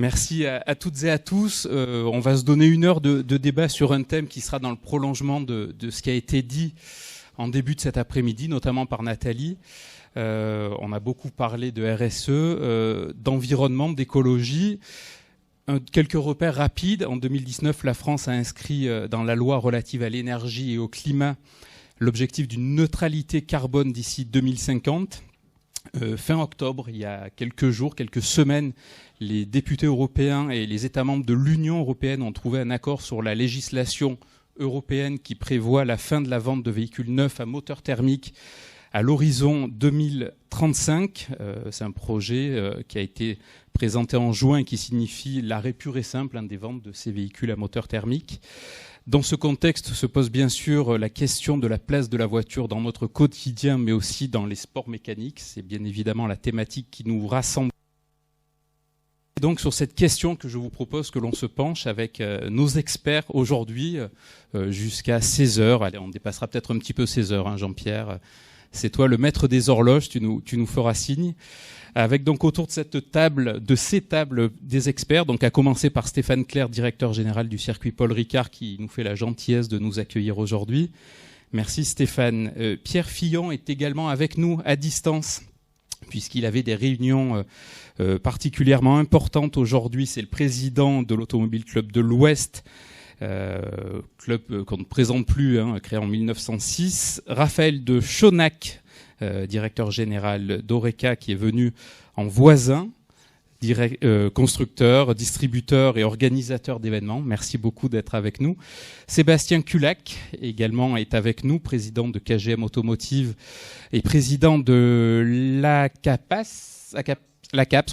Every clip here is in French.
Merci à toutes et à tous. On va se donner 1 heure de débat sur un thème qui sera dans le prolongement de ce qui a été dit en début de cet après-midi, notamment par Nathalie. On a beaucoup parlé de RSE, d'environnement, d'écologie. Quelques repères rapides. En 2019, la France a inscrit dans la loi relative à l'énergie et au climat l'objectif d'une neutralité carbone d'ici 2050. Fin octobre, il y a quelques jours, quelques semaines, les députés européens et les États membres de l'Union européenne ont trouvé un accord sur la législation européenne qui prévoit la fin de la vente de véhicules neufs à moteur thermique à l'horizon 2035. C'est un projet qui a été présenté en juin et qui signifie l'arrêt pur et simple des ventes de ces véhicules à moteur thermique. Dans ce contexte se pose bien sûr la question de la place de la voiture dans notre quotidien, mais aussi dans les sports mécaniques. C'est bien évidemment la thématique qui nous rassemble. Et donc sur cette question que je vous propose que l'on se penche avec nos experts aujourd'hui jusqu'à 16h. Allez, on dépassera peut-être un petit peu 16h, Jean-Pierre. C'est toi le maître des horloges, tu nous feras signe. Avec donc autour de cette table, de ces tables des experts, donc à commencer par Stéphane Clerc, directeur général du circuit Paul Ricard, qui nous fait la gentillesse de nous accueillir aujourd'hui. Merci Stéphane. Pierre Fillon est également avec nous à distance, puisqu'il avait des réunions particulièrement importantes aujourd'hui. C'est le président de l'Automobile Club de l'Ouest, club qu'on ne présente plus, créé en 1906. Raphaël de Chonac, directeur général d'Oreca, qui est venu en voisin, constructeur, distributeur et organisateur d'événements. Merci beaucoup d'être avec nous. Sébastien Culac également est avec nous, président de KGM Automotive et président de l'ACAPS,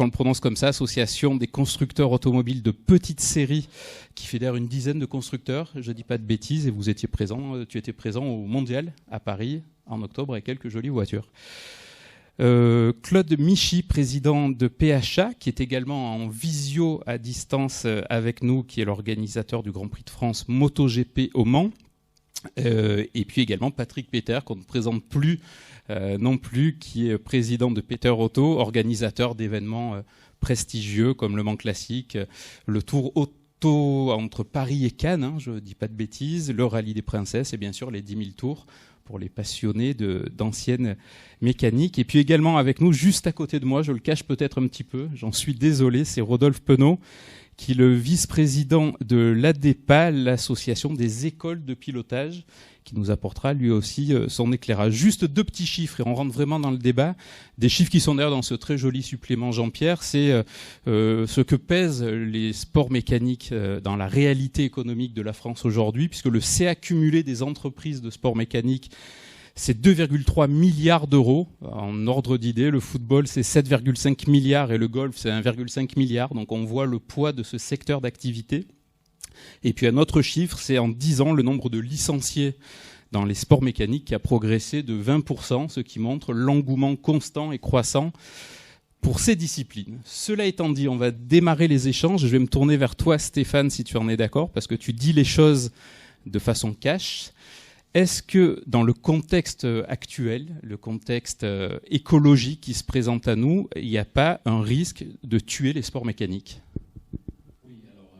on le prononce comme ça, Association des constructeurs automobiles de petite série, qui fédère une dizaine de constructeurs, je ne dis pas de bêtises, et tu étais présent au Mondial à Paris en octobre avec quelques jolies voitures. Claude Michy, président de PHA, qui est également en visio à distance avec nous, qui est l'organisateur du Grand Prix de France MotoGP au Mans. Et puis également Patrick Peter, qu'on ne présente plus non plus, qui est président de Peter Auto, organisateur d'événements prestigieux comme le Mans Classique, le Tour Auto entre Paris et Cannes, je ne dis pas de bêtises, le Rallye des Princesses et bien sûr les 10 000 tours pour les passionnés d'anciennes mécaniques. Et puis également avec nous, juste à côté de moi, je le cache peut-être un petit peu, j'en suis désolé, c'est Rodolphe Penaud, qui est le vice-président de l'ADEPA, l'association des écoles de pilotage, qui nous apportera lui aussi son éclairage. Juste 2 petits chiffres, et on rentre vraiment dans le débat. Des chiffres qui sont d'ailleurs dans ce très joli supplément Jean-Pierre, c'est ce que pèsent les sports mécaniques dans la réalité économique de la France aujourd'hui, puisque le CA cumulé des entreprises de sport mécanique, c'est 2,3 milliards d'euros. En ordre d'idée, le football, c'est 7,5 milliards et le golf, c'est 1,5 milliard. Donc on voit le poids de ce secteur d'activité. Et puis un autre chiffre, c'est en 10 ans le nombre de licenciés dans les sports mécaniques qui a progressé de 20%, ce qui montre l'engouement constant et croissant pour ces disciplines. Cela étant dit, on va démarrer les échanges. Je vais me tourner vers toi, Stéphane, si tu en es d'accord, parce que tu dis les choses de façon cash. Est-ce que dans le contexte actuel, le contexte écologique qui se présente à nous, il n'y a pas un risque de tuer les sports mécaniques ? Oui, alors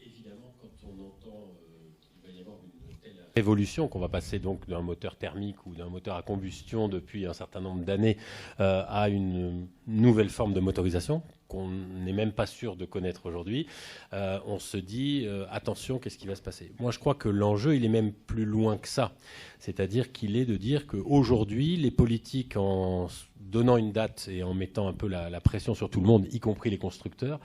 évidemment, quand on entend qu'il va y avoir une telle révolution, qu'on va passer donc d'un moteur thermique ou d'un moteur à combustion depuis un certain nombre d'années à une nouvelle forme de motorisation, qu'on n'est même pas sûr de connaître aujourd'hui, on se dit attention, qu'est-ce qui va se passer ? Moi, je crois que l'enjeu, il est même plus loin que ça. C'est-à-dire qu'il est de dire qu'aujourd'hui, les politiques, en donnant une date et en mettant un peu la pression sur tout le monde, y compris les constructeurs,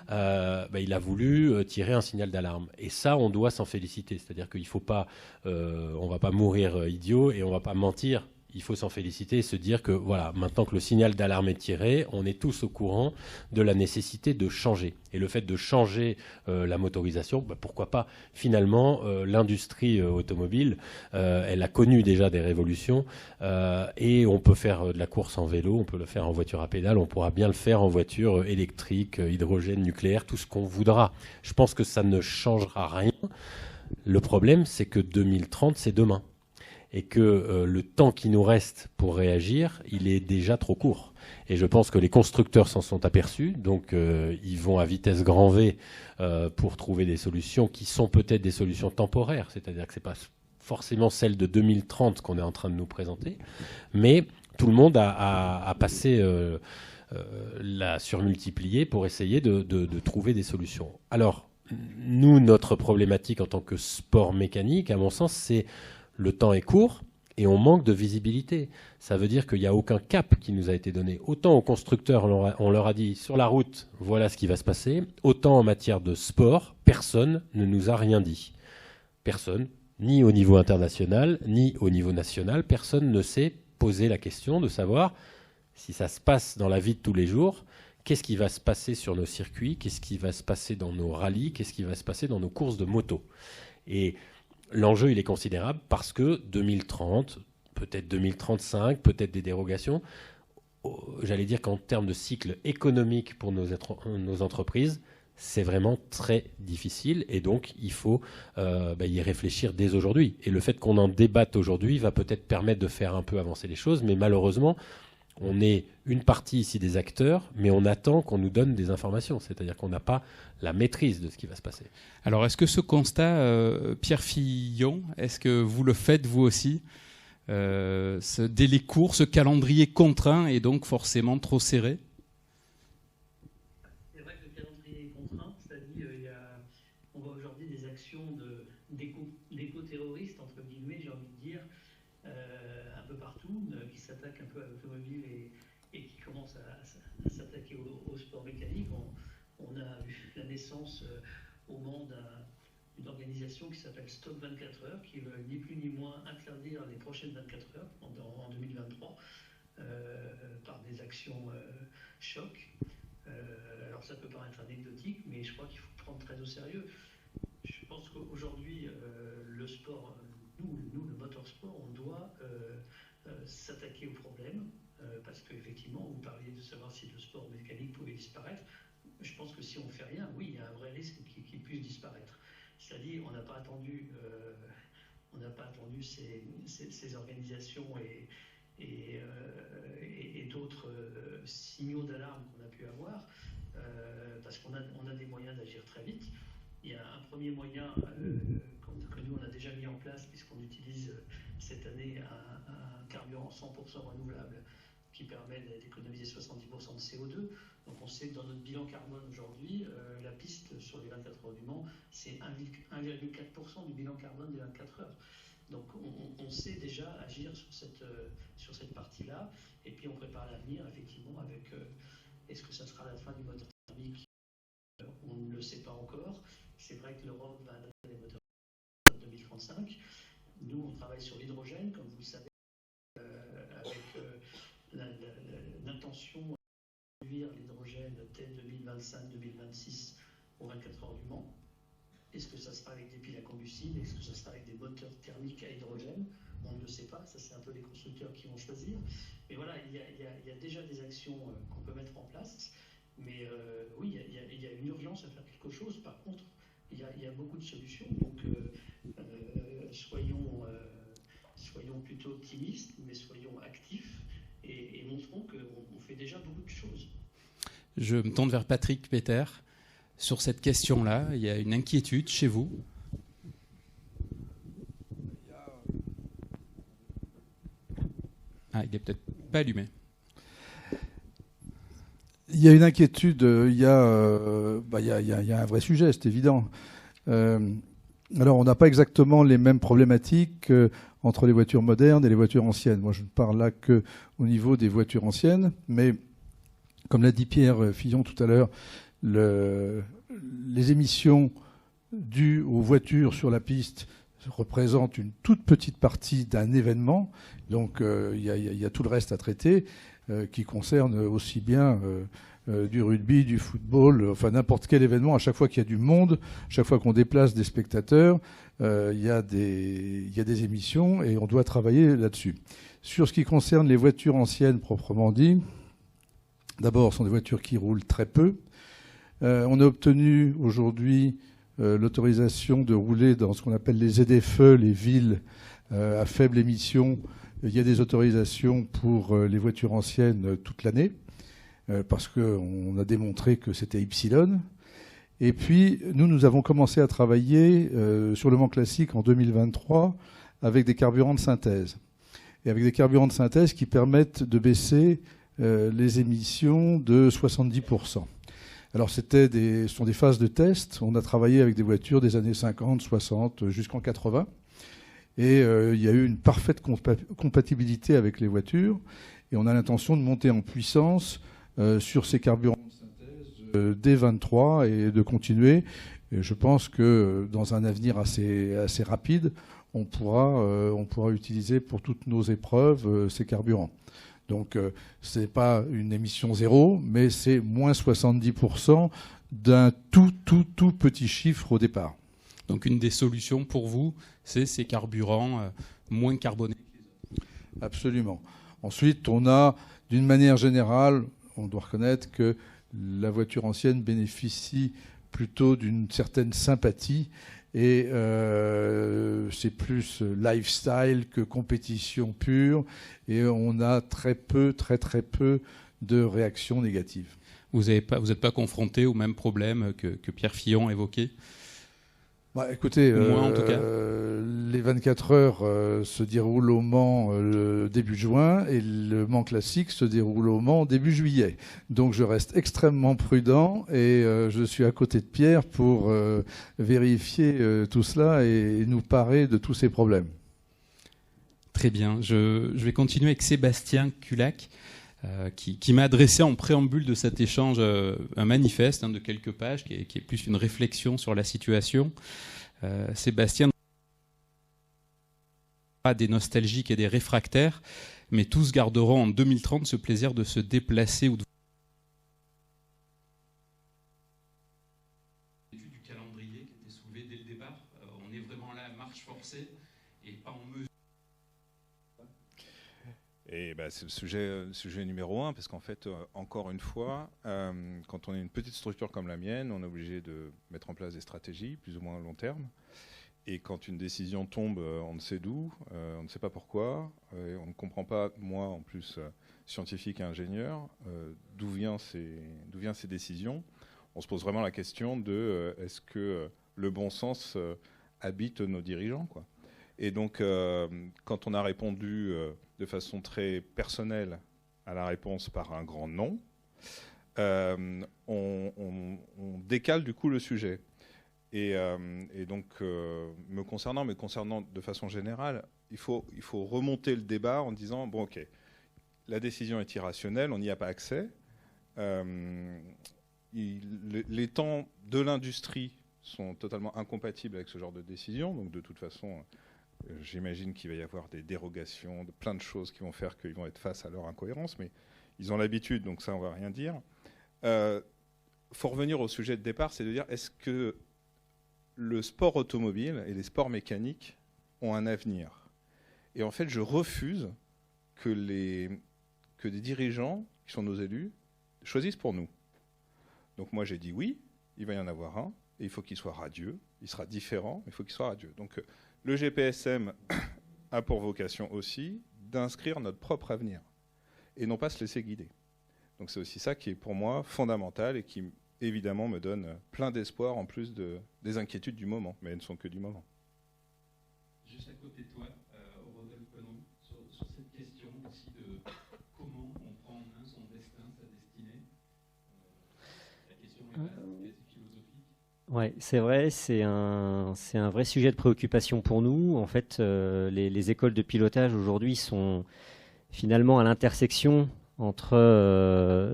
il a voulu tirer un signal d'alarme. Et ça, on doit s'en féliciter. C'est-à-dire qu'il faut pas, on va pas mourir idiot et on va pas mentir. Il faut s'en féliciter et se dire que voilà, maintenant que le signal d'alarme est tiré, on est tous au courant de la nécessité de changer. Et le fait de changer la motorisation, pourquoi pas ? Finalement, l'industrie automobile, elle a connu déjà des révolutions et on peut faire de la course en vélo, on peut le faire en voiture à pédale, on pourra bien le faire en voiture électrique, hydrogène, nucléaire, tout ce qu'on voudra. Je pense que ça ne changera rien. Le problème, c'est que 2030, c'est demain. et que le temps qui nous reste pour réagir, il est déjà trop court. Et je pense que les constructeurs s'en sont aperçus, donc ils vont à vitesse grand V pour trouver des solutions qui sont peut-être des solutions temporaires, c'est-à-dire que ce n'est pas forcément celle de 2030 qu'on est en train de nous présenter, mais tout le monde a passé la surmultiplier pour essayer de trouver des solutions. Alors, nous, notre problématique en tant que sport mécanique, à mon sens, c'est le temps est court et on manque de visibilité. Ça veut dire qu'il n'y a aucun cap qui nous a été donné. Autant aux constructeurs, on leur a dit sur la route, voilà ce qui va se passer. Autant en matière de sport, personne ne nous a rien dit. Personne, ni au niveau international, ni au niveau national, personne ne s'est posé la question de savoir si ça se passe dans la vie de tous les jours, qu'est-ce qui va se passer sur nos circuits, qu'est-ce qui va se passer dans nos rallyes, qu'est-ce qui va se passer dans nos courses de moto. Et l'enjeu, il est considérable parce que 2030, peut-être 2035, peut-être des dérogations, j'allais dire qu'en termes de cycle économique pour nos entreprises, c'est vraiment très difficile et donc il faut y réfléchir dès aujourd'hui. Et le fait qu'on en débatte aujourd'hui va peut-être permettre de faire un peu avancer les choses, mais malheureusement, on est une partie ici des acteurs, mais on attend qu'on nous donne des informations, c'est-à-dire qu'on n'a pas la maîtrise de ce qui va se passer. Alors, est-ce que ce constat, Pierre Fillon, est-ce que vous le faites vous aussi, ce délai court, ce calendrier contraint et donc forcément trop serré? C'est vrai que le calendrier est contraint, c'est-à-dire on voit aujourd'hui des actions d'éco-terroristes, entre guillemets, j'ai envie de dire, un peu partout, qui s'attaquent un peu à l'automobile et qui commencent à s'attaquer au sport mécanique. On a vu la naissance au Mans d'une organisation qui s'appelle Stop 24 heures, qui veut ni plus ni moins interdire les prochaines 24 heures en 2023 par des actions choc. Alors ça peut paraître anecdotique, mais je crois qu'il faut prendre très au sérieux. Je pense qu'aujourd'hui, le sport, nous, le motorsport, on doit s'attaquer au problème, parce qu'effectivement, vous parliez de savoir si le sport mécanique pouvait disparaître. Je pense que si on ne fait rien, oui, il y a un vrai risque qu'il puisse disparaître. C'est-à-dire, on n'a pas attendu, ces organisations et d'autres signaux d'alarme qu'on a pu avoir, parce qu'on a des moyens d'agir très vite. Il y a un premier moyen que nous on a déjà mis en place, puisqu'on utilise cette année un carburant 100% renouvelable qui permet d'économiser 70% de CO2. Donc on sait que dans notre bilan carbone aujourd'hui, la piste sur les 24 heures du Mans, c'est 1,4% du bilan carbone des 24 heures. Donc on sait déjà agir sur cette partie-là. Et puis on prépare l'avenir, effectivement, avec est-ce que ça sera la fin du moteur thermique? On ne le sait pas encore. C'est vrai que l'Europe va adapter les moteurs en 2035. Nous, on travaille sur l'hydrogène, comme vous le savez, avec l'intention de produire l'hydrogène dès 2025-2026 aux 24 heures du Mans. Est-ce que ça sera avec des piles à combustible? Est-ce que ça sera avec des moteurs thermiques à hydrogène? On ne le sait pas, ça c'est un peu les constructeurs qui vont choisir. Mais voilà, il y a déjà des actions qu'on peut mettre en place. Mais oui, il y a une urgence à faire quelque chose. Par contre, il y a beaucoup de solutions. Donc soyons plutôt optimistes, mais soyons actifs et montrons qu'on fait déjà beaucoup de choses. Je me tourne vers Patrick Peter. Sur cette question-là, il y a une inquiétude chez vous? Ah, il n'est peut-être pas allumé. Il y a une inquiétude, il y a un vrai sujet, c'est évident. Alors, on n'a pas exactement les mêmes problématiques entre les voitures modernes et les voitures anciennes. Moi, je ne parle là qu'au niveau des voitures anciennes, mais comme l'a dit Pierre Fillon tout à l'heure, les émissions dues aux voitures sur la piste représentent une toute petite partie d'un événement. Donc, il y a tout le reste à traiter qui concerne aussi bien du rugby, du football, enfin n'importe quel événement. À chaque fois qu'il y a du monde, chaque fois qu'on déplace des spectateurs, il y a des émissions et on doit travailler là-dessus. Sur ce qui concerne les voitures anciennes proprement dit, d'abord, ce sont des voitures qui roulent très peu. On a obtenu aujourd'hui l'autorisation de rouler dans ce qu'on appelle les ZFE, les villes à faible émission, il y a des autorisations pour les voitures anciennes toute l'année, parce qu'on a démontré que c'était Ypsilon. Et puis, nous avons commencé à travailler sur le Mans Classique en 2023 avec des carburants de synthèse. Et avec des carburants de synthèse qui permettent de baisser les émissions de 70%. Alors, ce sont des phases de test. On a travaillé avec des voitures des années 50, 60, jusqu'en 80. Et il y a eu une parfaite compatibilité avec les voitures. Et on a l'intention de monter en puissance sur ces carburants de synthèse dès 23 et de continuer. Et je pense que dans un avenir assez rapide, on pourra utiliser pour toutes nos épreuves ces carburants. Donc ce n'est pas une émission zéro, mais c'est moins 70% d'un tout petit chiffre au départ. Donc une des solutions pour vous, c'est ces carburants moins carbonés. Absolument. Ensuite, on a, d'une manière générale, on doit reconnaître que la voiture ancienne bénéficie plutôt d'une certaine sympathie et c'est plus lifestyle que compétition pure et on a très peu de réactions négatives. Vous n'êtes pas confronté au même problème que Pierre Fillon évoquait? Écoutez, moi, en tout cas. Les 24 heures se déroulent au Mans début juin et le Mans Classique se déroule au Mans début juillet. Donc je reste extrêmement prudent et je suis à côté de Pierre pour vérifier tout cela et nous parer de tous ces problèmes. Très bien. Je vais continuer avec Sébastien Culac. Qui m'a adressé en préambule de cet échange un manifeste de quelques pages qui est plus une réflexion sur la situation. Sébastien pas des nostalgiques et des réfractaires, mais tous garderont en 2030 ce plaisir de se déplacer ou de du calendrier qui était soulevé dès le départ. On est vraiment là à marche forcée et pas en mesure. Et c'est le sujet numéro 1, parce qu'en fait, encore une fois, quand on est une petite structure comme la mienne, on est obligé de mettre en place des stratégies, plus ou moins à long terme. Et quand une décision tombe, on ne sait d'où, on ne sait pas pourquoi, on ne comprend pas, moi en plus, scientifique et ingénieur, d'où viennent ces décisions. On se pose vraiment la question de est-ce que le bon sens habite nos dirigeants, quoi. Et donc, quand on a répondu de façon très personnelle à la réponse par un grand non, on décale du coup le sujet. Et donc, me concernant de façon générale, il faut remonter le débat en disant, bon ok, la décision est irrationnelle, on n'y a pas accès. Les temps de l'industrie sont totalement incompatibles avec ce genre de décision, donc de toute façon... J'imagine qu'il va y avoir des dérogations, de plein de choses qui vont faire qu'ils vont être face à leur incohérence, mais ils ont l'habitude, donc ça, on ne va rien dire. Faut revenir au sujet de départ, c'est de dire, est-ce que le sport automobile et les sports mécaniques ont un avenir? Et en fait, je refuse que des dirigeants, qui sont nos élus, choisissent pour nous. Donc moi, j'ai dit oui, il va y en avoir un, et il faut qu'il soit radieux, il sera différent, mais il faut qu'il soit radieux. Donc, le GPSM a pour vocation aussi d'inscrire notre propre avenir et non pas se laisser guider. Donc c'est aussi ça qui est pour moi fondamental et qui évidemment me donne plein d'espoir en plus des inquiétudes du moment, mais elles ne sont que du moment. Juste à côté de toi, Rodolphe Penon, sur cette question aussi de comment on prend en main son destin, sa destinée. La question est vaste, c'est philosophique. Ouais, c'est vrai, c'est un vrai sujet de préoccupation pour nous. En fait, les écoles de pilotage aujourd'hui sont finalement à l'intersection entre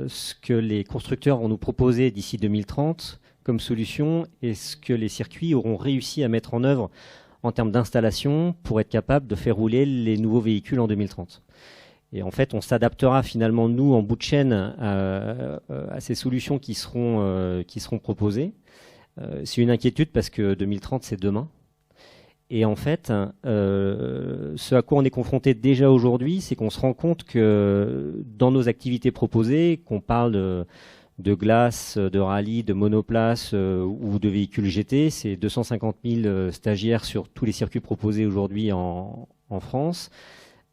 ce que les constructeurs vont nous proposer d'ici 2030 comme solution et ce que les circuits auront réussi à mettre en œuvre en termes d'installation pour être capable de faire rouler les nouveaux véhicules en 2030. Et en fait, on s'adaptera finalement, nous, en bout de chaîne, à ces solutions qui seront proposées. C'est une inquiétude parce que 2030, c'est demain. Et en fait, ce à quoi on est confronté déjà aujourd'hui, c'est qu'on se rend compte que dans nos activités proposées, qu'on parle de glace, de rallye, de monoplace ou de véhicules GT, c'est 250 000 stagiaires sur tous les circuits proposés aujourd'hui en en France.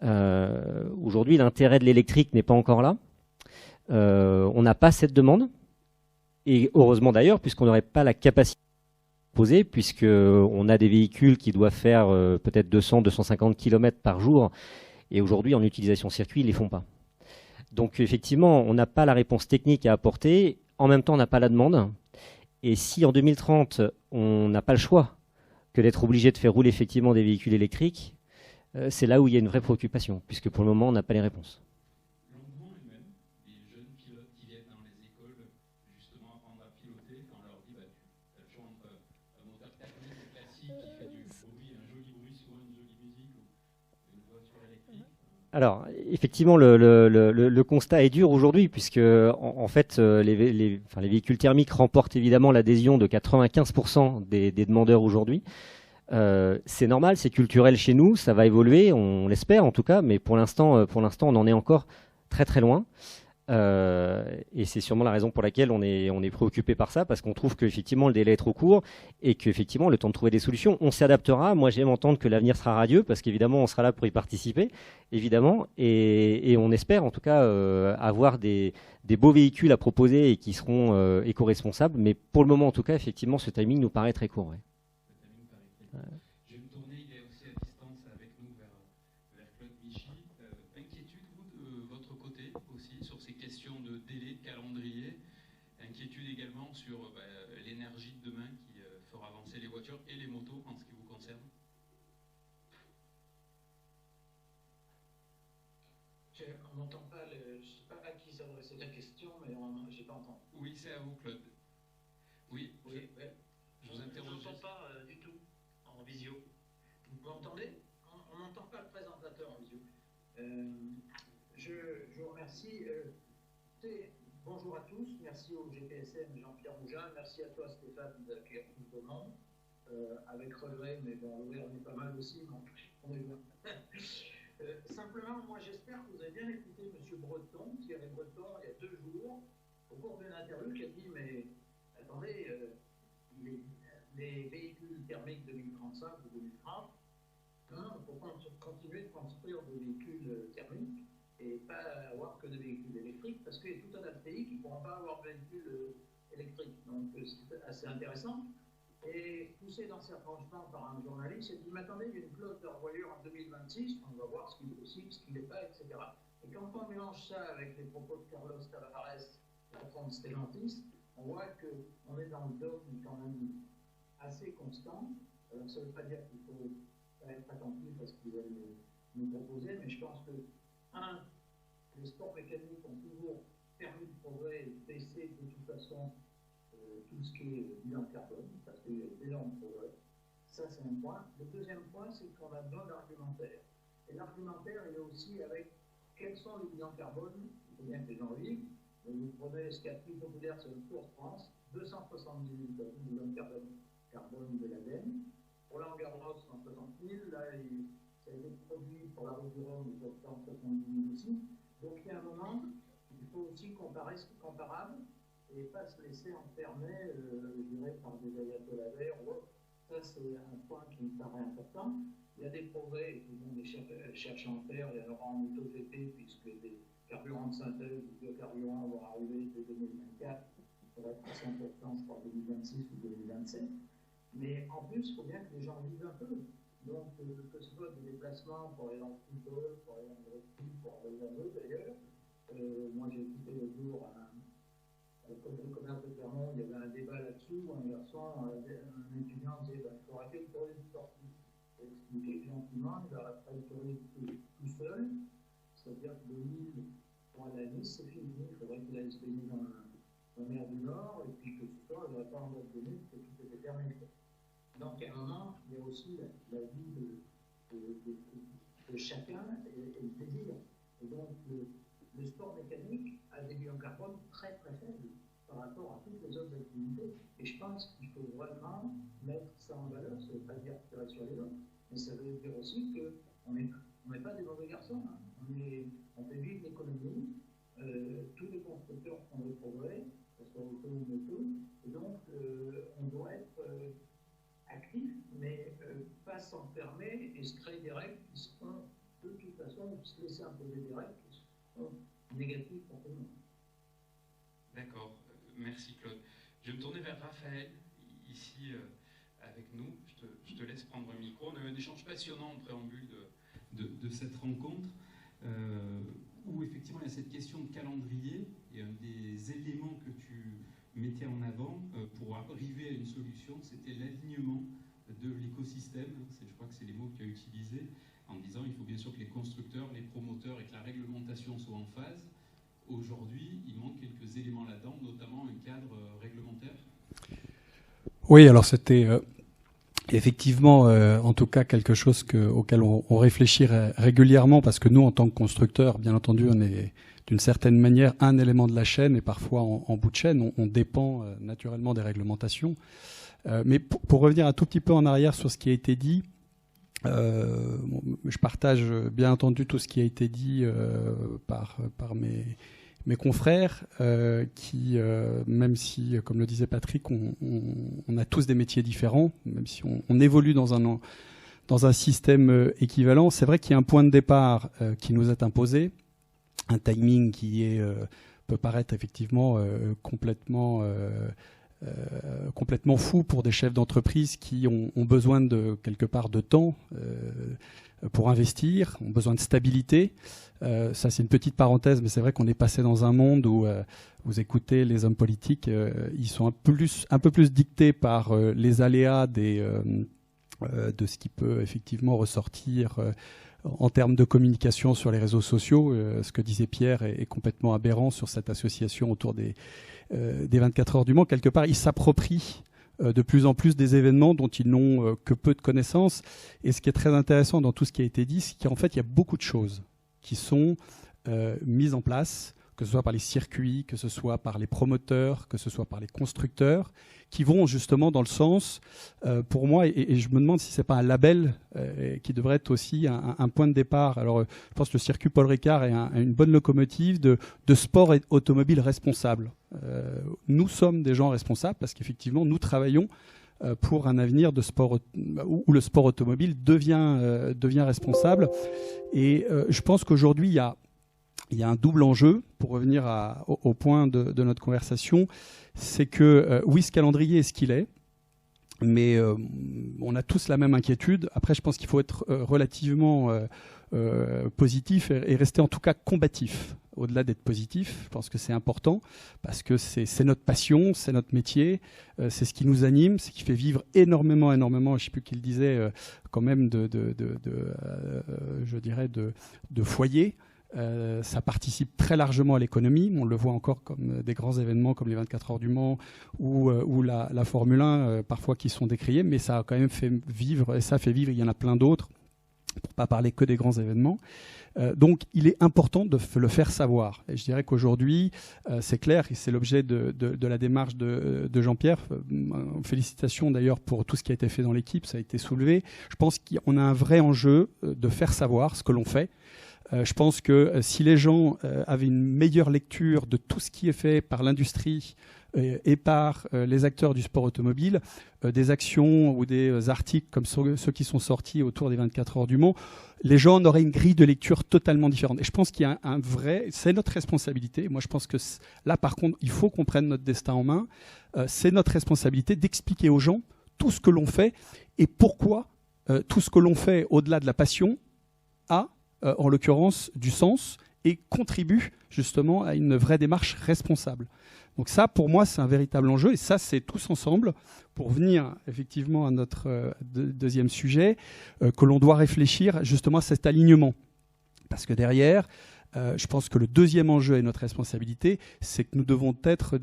Aujourd'hui, l'intérêt de l'électrique n'est pas encore là. On n'a pas cette demande. Et heureusement d'ailleurs, puisqu'on n'aurait pas la capacité de poser, puisqu'on a des véhicules qui doivent faire peut-être 200-250 km par jour. Et aujourd'hui, en utilisation circuit, ils ne les font pas. Donc effectivement, on n'a pas la réponse technique à apporter. En même temps, on n'a pas la demande. Et si en 2030, on n'a pas le choix que d'être obligé de faire rouler effectivement des véhicules électriques, c'est là où il y a une vraie préoccupation, puisque pour le moment, on n'a pas les réponses. L'engouement est même des jeunes pilotes qui viennent dans les écoles justement apprendre à piloter, quand on leur dit tu as le choix entre un moteur thermique classique qui fait du bruit, un joli bruit, souvent une jolie musique, ou une voiture électrique. Alors, effectivement, le constat est dur aujourd'hui, puisque en fait, les véhicules thermiques remportent évidemment l'adhésion de 95% des demandeurs aujourd'hui. C'est normal, c'est culturel chez nous, ça va évoluer, on l'espère en tout cas, mais pour l'instant, on en est encore très très loin. Et c'est sûrement la raison pour laquelle on est préoccupé par ça, parce qu'on trouve qu'effectivement le délai est trop court et qu'effectivement le temps de trouver des solutions, on s'adaptera. Moi j'aime entendre que l'avenir sera radieux, parce qu'évidemment on sera là pour y participer, évidemment, et on espère en tout cas avoir des beaux véhicules à proposer et qui seront éco-responsables, mais pour le moment en tout cas effectivement ce timing nous paraît très court. Ouais. Je vais me tourner, il est aussi à distance avec nous vers Claude Michy. Inquiétude, vous, de votre côté aussi, sur ces questions de délai, de calendrier. Inquiétude également sur l'énergie de demain qui fera avancer les voitures et les motos en ce qui vous concerne. On n'entend pas, je ne sais pas à qui s'adressait la question, mais je n'ai pas entendu. Oui, c'est à vous, Claude. Oui, Oui, je vous interroge. Je n'entends pas du tout en visio. Vous m'entendez? On n'entend pas le présentateur en visio. Je vous remercie. Bonjour à tous. Merci au GPSM Jean-Pierre Mougin. Merci à toi Stéphane d'accueillir tout le monde. Avec regret, mais bon, on est pas mal aussi, donc on est bien. Simplement, moi j'espère que vous avez bien écouté M. Breton, Thierry Breton, il y a 2 jours, au cours d'une interview, qui a dit mais attendez, les véhicules thermiques 2035 ou 2030, il faut continuer de construire des véhicules thermiques et pas avoir que des véhicules électriques, parce qu'il y a tout un tas de pays qui ne pourront pas avoir de véhicules électriques. Donc c'est assez intéressant. Et poussé dans ses retranchements par un journaliste, il dit mais attendez, il y a une clause de revoyure en 2026, on va voir ce qui est possible, ce qui n'est pas, etc. Et quand on mélange ça avec les propos de Carlos Tavares, patron de Stellantis, on voit qu'on est dans le dogme quand même assez constant. Alors ça ne veut pas dire qu'il faut être attentif à ce qu'ils veulent nous proposer, mais je pense que, les sports mécaniques ont toujours permis de progrès et de baisser de toute façon tout ce qui est bilan carbone, parce qu'il y a d'énormes progrès. Ça, c'est un point. Le deuxième point, c'est qu'on a besoin d'argumentaire. Et l'argumentaire, il est aussi avec quels sont les bilans carbone. Il faut bien que les gens vivent. Vous prenez ce qu'il y a de plus populaire sur le Tour de France, 270 000 tonnes de bilan carbone de l'ADEME. Pour Roland-Garros, 160 000. Là, ça a été produit pour la route du Rhum, 170 000 aussi. Donc, il y a un moment, il faut aussi comparer ce qui est comparable et pas se laisser enfermer, je dirais, par des ayatollahs ou autre. Ça, c'est un point qui me paraît important. Il y a des progrès, et tout le monde cherche à en faire. Il y en aura en MotoGP, puisque des carburants de synthèse, des biocarburants vont arriver dès 2024. Ça va être à 100%, je crois, 2026 ou 2027. Mais en plus, il faut bien que les gens vivent un peu. Donc, que ce soit des déplacements pour aller dans le football, pour aller dans le rugby, pour aller dans d'autres d'ailleurs. Moi, j'ai écouté le jour comme le commerce de Clermont, il y avait un débat là-dessus, où un garçon, un étudiant disait il faut arrêter le tourisme sportif. Il expliquait gentiment, il va après le tourisme tout seul, c'est-à-dire que de Lille pour aller à Nice, c'est fini, il faudrait qu'il aille se baigner dans la mer du Nord, et puis que ce soir, il n'y aurait pas en mode de Nice, que tout était terminé. Donc à un moment, il y a aussi la vie de chacun et le plaisir. Et donc le sport mécanique a des bilans carbone très très faibles par rapport à toutes les autres activités. Et je pense qu'il faut vraiment mettre ça en valeur. Ça ne veut pas dire tirer sur les autres, mais ça veut dire aussi qu'on n'est pas des mauvais garçons. Hein. On fait vivre l'économie. Tous les constructeurs font des progrès, que ce soit auto ou moto. Et donc, on doit être actif, mais pas s'enfermer et se créer des règles qui seront se laisser imposer des règles qui sont négatives pour tout le monde. D'accord, merci Claude. Je vais me tourner vers Raphaël, ici avec nous. Je te laisse prendre le micro. On a eu un échange passionnant en préambule de cette rencontre, où effectivement il y a cette question de calendrier, et un des éléments que tu mettais en avant pour arriver à une solution, c'était l'alignement de l'écosystème. Je crois que c'est les mots que tu as utilisés, en disant il faut bien sûr que les constructeurs, les promoteurs et que la réglementation soient en phase. Aujourd'hui, il manque quelques éléments là-dedans, notamment un cadre réglementaire. Oui, alors c'était effectivement, en tout cas, quelque chose auquel on réfléchit régulièrement, parce que nous, en tant que constructeurs, bien entendu, on est d'une certaine manière un élément de la chaîne, et parfois en bout de chaîne, on dépend naturellement des réglementations. Mais pour revenir un tout petit peu en arrière sur ce qui a été dit, je partage bien entendu tout ce qui a été dit par mes confrères, qui, même si, comme le disait Patrick, on a tous des métiers différents, même si on évolue dans un système équivalent, c'est vrai qu'il y a un point de départ qui nous est imposé, un timing qui peut paraître effectivement complètement fou pour des chefs d'entreprise qui ont besoin de quelque part de temps pour investir, ont besoin de stabilité. Ça, c'est une petite parenthèse, mais c'est vrai qu'on est passé dans un monde où vous écoutez les hommes politiques, ils sont un peu plus dictés par les aléas de ce qui peut effectivement ressortir en termes de communication sur les réseaux sociaux. Ce que disait Pierre est complètement aberrant sur cette association autour des 24 heures du Mans. Quelque part, ils s'approprient de plus en plus des événements dont ils n'ont que peu de connaissances. Et ce qui est très intéressant dans tout ce qui a été dit, c'est qu'en fait, il y a beaucoup de choses qui sont mises en place, que ce soit par les circuits, que ce soit par les promoteurs, que ce soit par les constructeurs, qui vont justement dans le sens, pour moi, et je me demande si ce n'est pas un label qui devrait être aussi un point de départ. Alors, je pense que le circuit Paul Ricard est une bonne locomotive de sport automobile responsable. Nous sommes des gens responsables parce qu'effectivement, nous travaillons pour un avenir de sport où le sport automobile devient responsable. Et je pense qu'aujourd'hui, il y a un double enjeu, pour revenir au point de notre conversation, c'est que oui, ce calendrier est ce qu'il est, mais on a tous la même inquiétude. Après, je pense qu'il faut être relativement positif et rester en tout cas combatif. Au-delà d'être positif, je pense que c'est important, parce que c'est notre passion, c'est notre métier, c'est ce qui nous anime, c'est ce qui fait vivre énormément, je ne sais plus qui le disait, quand même je dirais de foyers. Ça participe très largement à l'économie. On le voit encore comme des grands événements comme les 24 heures du Mans ou la Formule 1, parfois qui sont décriés, mais ça a quand même fait vivre, et ça fait vivre, il y en a plein d'autres, pour ne pas parler que des grands événements. Donc il est important de le faire savoir. Et je dirais qu'aujourd'hui, c'est clair, et c'est l'objet de la démarche de Jean-Pierre. Félicitations d'ailleurs pour tout ce qui a été fait dans l'équipe, ça a été soulevé. Je pense qu'on a un vrai enjeu de faire savoir ce que l'on fait. Je pense que si les gens avaient une meilleure lecture de tout ce qui est fait par l'industrie et par les acteurs du sport automobile, des actions ou des articles comme ceux qui sont sortis autour des 24 heures du Mans, les gens en auraient une grille de lecture totalement différente. Et je pense qu'il y a c'est notre responsabilité. Moi, je pense que là, par contre, il faut qu'on prenne notre destin en main. C'est notre responsabilité d'expliquer aux gens tout ce que l'on fait et pourquoi tout ce que l'on fait, au-delà de la passion, a en l'occurrence du sens et contribue justement à une vraie démarche responsable. Donc ça, pour moi, c'est un véritable enjeu, et ça, c'est tous ensemble, pour venir effectivement à notre deuxième sujet, que l'on doit réfléchir justement à cet alignement. Parce que derrière, je pense que le deuxième enjeu et notre responsabilité, c'est que nous devons être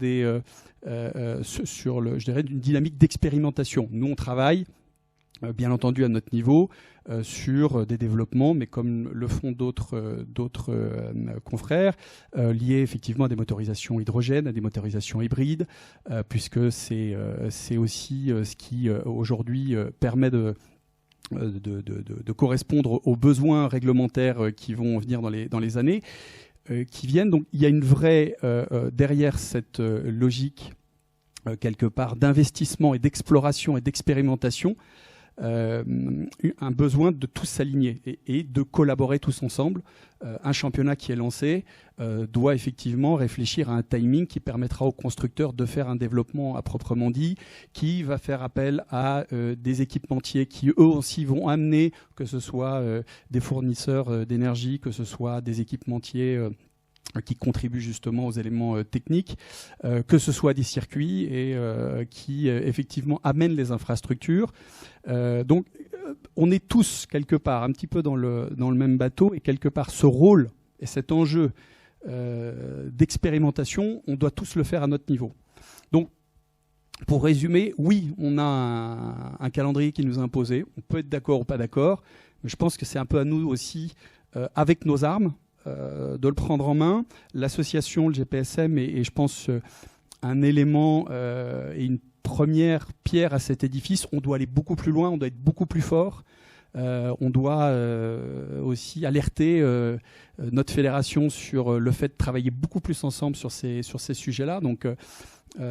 sur je dirais, une dynamique d'expérimentation. Nous, on travaille bien entendu à notre niveau, sur des développements, mais comme le font d'autres confrères, liés effectivement à des motorisations hydrogène, à des motorisations hybrides, puisque c'est aussi ce qui aujourd'hui permet de correspondre aux besoins réglementaires qui vont venir dans les années qui viennent. Donc il y a une vraie, derrière cette logique quelque part d'investissement et d'exploration et d'expérimentation, un besoin de tous s'aligner et de collaborer tous ensemble. Un championnat qui est lancé doit effectivement réfléchir à un timing qui permettra aux constructeurs de faire un développement à proprement dit, qui va faire appel à des équipementiers qui eux aussi vont amener, que ce soit des fournisseurs d'énergie, que ce soit des équipementiers qui contribuent justement aux éléments techniques, que ce soit des circuits et qui effectivement amènent les infrastructures. Donc on est tous quelque part un petit peu dans le même bateau, et quelque part ce rôle et cet enjeu d'expérimentation, on doit tous le faire à notre niveau. Donc pour résumer, oui, on a un calendrier qui nous est imposé, on peut être d'accord ou pas d'accord, mais je pense que c'est un peu à nous aussi, avec nos armes, de le prendre en main. L'association, le GPSM est je pense, un élément et une première pierre à cet édifice. On doit aller beaucoup plus loin, on doit être beaucoup plus fort. On doit aussi alerter notre fédération sur le fait de travailler beaucoup plus ensemble sur ces sujets-là. Donc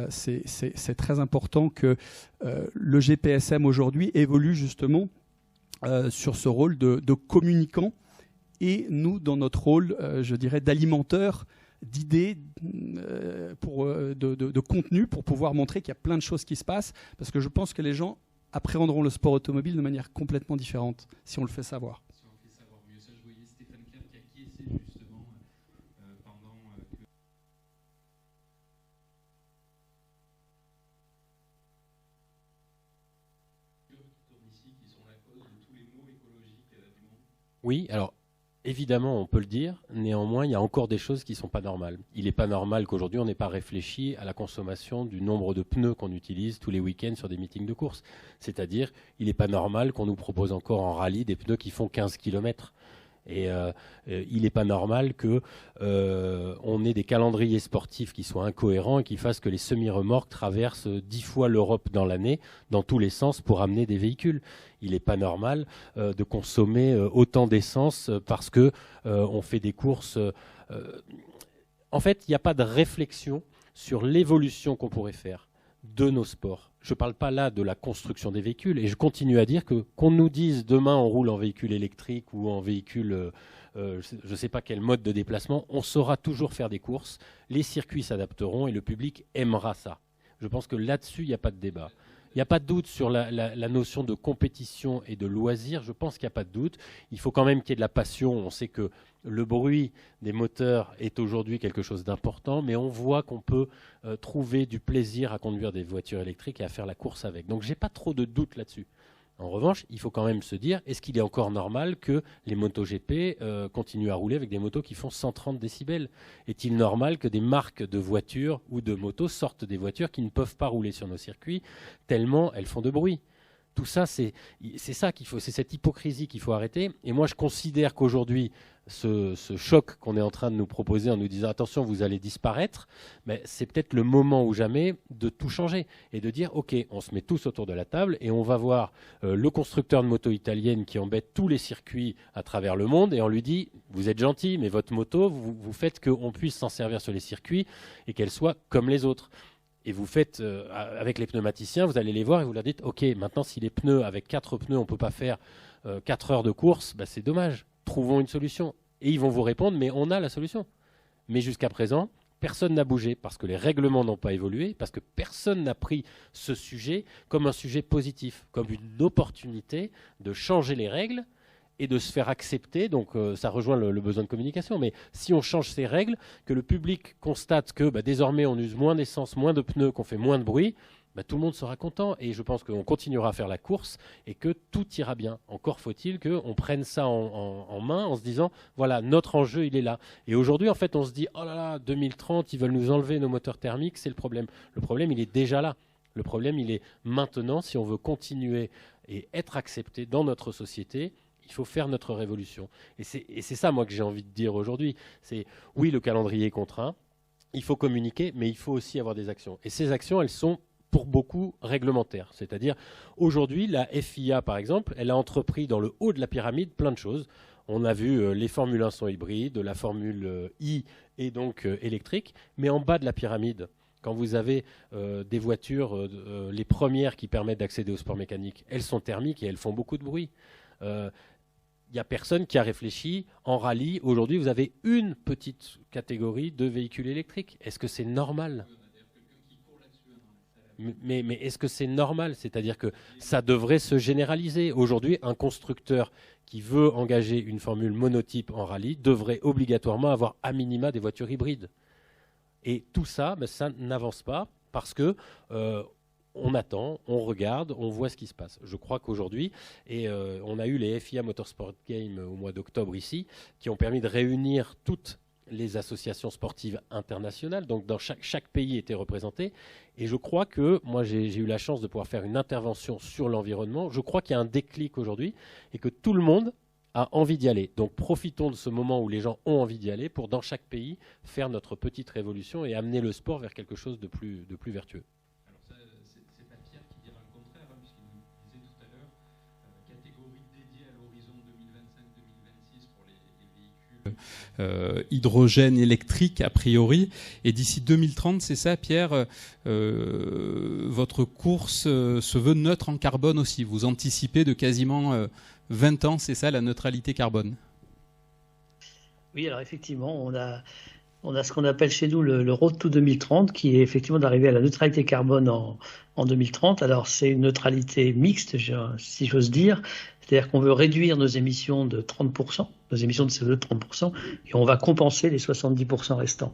c'est très important que le GPSM aujourd'hui évolue justement sur ce rôle de communicant, et nous, dans notre rôle, je dirais, d'alimenteur d'idées, de contenu, pour pouvoir montrer qu'il y a plein de choses qui se passent, parce que je pense que les gens appréhenderont le sport automobile de manière complètement différente si on le fait savoir. Si on le fait savoir mieux, ça je voyais Stéphane Kern qui acquiesçait justement pendant que... qui tournent ici, qui sont la cause de tous les maux écologiques du monde. Oui, alors évidemment, on peut le dire. Néanmoins, il y a encore des choses qui ne sont pas normales. Il n'est pas normal qu'aujourd'hui, on n'ait pas réfléchi à la consommation du nombre de pneus qu'on utilise tous les week-ends sur des meetings de course. C'est-à-dire, il n'est pas normal qu'on nous propose encore en rallye des pneus qui font 15 km. Et il n'est pas normal qu'on ait des calendriers sportifs qui soient incohérents et qui fassent que les semi-remorques traversent 10 fois l'Europe dans l'année, dans tous les sens, pour amener des véhicules. Il n'est pas normal de consommer autant d'essence parce que on fait des courses. En fait, il n'y a pas de réflexion sur l'évolution qu'on pourrait faire de nos sports. Je ne parle pas là de la construction des véhicules, et je continue à dire que qu'on nous dise demain on roule en véhicule électrique ou en véhicule, je ne sais pas quel mode de déplacement, on saura toujours faire des courses, les circuits s'adapteront et le public aimera ça. Je pense que là-dessus, il n'y a pas de débat. Il n'y a pas de doute sur la notion de compétition et de loisir. Je pense qu'il n'y a pas de doute. Il faut quand même qu'il y ait de la passion. On sait que le bruit des moteurs est aujourd'hui quelque chose d'important, mais on voit qu'on peut trouver du plaisir à conduire des voitures électriques et à faire la course avec. Donc, je n'ai pas trop de doute là-dessus. En revanche, il faut quand même se dire, est-ce qu'il est encore normal que les MotoGP continuent à rouler avec des motos qui font 130 décibels? Est-il normal que des marques de voitures ou de motos sortent des voitures qui ne peuvent pas rouler sur nos circuits tellement elles font de bruit? Tout ça, c'est ça qu'il faut, c'est cette hypocrisie qu'il faut arrêter. Et moi, je considère qu'aujourd'hui, ce choc qu'on est en train de nous proposer en nous disant attention, vous allez disparaître, mais c'est peut-être le moment ou jamais de tout changer et de dire ok, on se met tous autour de la table et on va voir le constructeur de moto italienne qui embête tous les circuits à travers le monde et on lui dit vous êtes gentil, mais votre moto, vous faites qu'on puisse s'en servir sur les circuits et qu'elle soit comme les autres. Et vous faites, avec les pneumaticiens, vous allez les voir et vous leur dites ok, maintenant si les pneus, avec 4 pneus, on ne peut pas faire 4 heures de course, bah, c'est dommage. Trouvons une solution. Et ils vont vous répondre, mais on a la solution. Mais jusqu'à présent, personne n'a bougé parce que les règlements n'ont pas évolué, parce que personne n'a pris ce sujet comme un sujet positif, comme une opportunité de changer les règles et de se faire accepter. Donc ça rejoint le besoin de communication. Mais si on change ces règles, que le public constate que bah, désormais on use moins d'essence, moins de pneus, qu'on fait moins de bruit, bah, tout le monde sera content et je pense qu'on continuera à faire la course et que tout ira bien. Encore faut-il qu'on prenne ça en main en se disant voilà, notre enjeu il est là. Et aujourd'hui en fait on se dit oh là là, 2030 ils veulent nous enlever nos moteurs thermiques, c'est le problème. Le problème il est déjà là. Le problème il est maintenant. Si on veut continuer et être accepté dans notre société, il faut faire notre révolution. Et c'est ça moi que j'ai envie de dire aujourd'hui. C'est oui, le calendrier est contraint, il faut communiquer, mais il faut aussi avoir des actions. Et ces actions elles sont pour beaucoup réglementaire. C'est-à-dire, aujourd'hui, la FIA, par exemple, elle a entrepris dans le haut de la pyramide plein de choses. On a vu les Formule 1 sont hybrides, la Formule I est donc électrique, mais en bas de la pyramide, Quand vous avez des voitures, les premières qui permettent d'accéder au sport mécanique, elles sont thermiques et elles font beaucoup de bruit. Il n'y a personne qui a réfléchi. En rallye, aujourd'hui, vous avez une petite catégorie de véhicules électriques. Est-ce que c'est normal ? Mais est-ce que c'est normal ? C'est-à-dire que ça devrait se généraliser. Aujourd'hui, un constructeur qui veut engager une formule monotype en rallye devrait obligatoirement avoir à minima des voitures hybrides. Et tout ça, ça n'avance pas parce que on attend, on regarde, on voit ce qui se passe. Je crois qu'aujourd'hui, et on a eu les FIA Motorsport Games au mois d'octobre ici, qui ont permis de réunir toutes les associations sportives internationales. Donc dans chaque pays était représenté. Et je crois que, moi j'ai eu la chance de pouvoir faire une intervention sur l'environnement. Je crois qu'il y a un déclic aujourd'hui et que tout le monde a envie d'y aller. Donc profitons de ce moment où les gens ont envie d'y aller pour, dans chaque pays, faire notre petite révolution et amener le sport vers quelque chose de plus vertueux. Alors ça, c'est pas Pierre qui dira le contraire, puisqu'il nous disait tout à l'heure, catégorie dédiée à l'horizon 2025-2026 pour les véhicules hydrogène électrique a priori, et d'ici 2030, c'est ça Pierre, votre course se veut neutre en carbone aussi. Vous anticipez de quasiment 20 ans, c'est ça la neutralité carbone? Oui, alors effectivement, on a ce qu'on appelle chez nous le Road to 2030, qui est effectivement d'arriver à la neutralité carbone en 2030. Alors c'est une neutralité mixte, si j'ose dire, c'est-à-dire qu'on veut réduire nos émissions de 30%, nos émissions de CO2 de 30%, et on va compenser les 70% restants.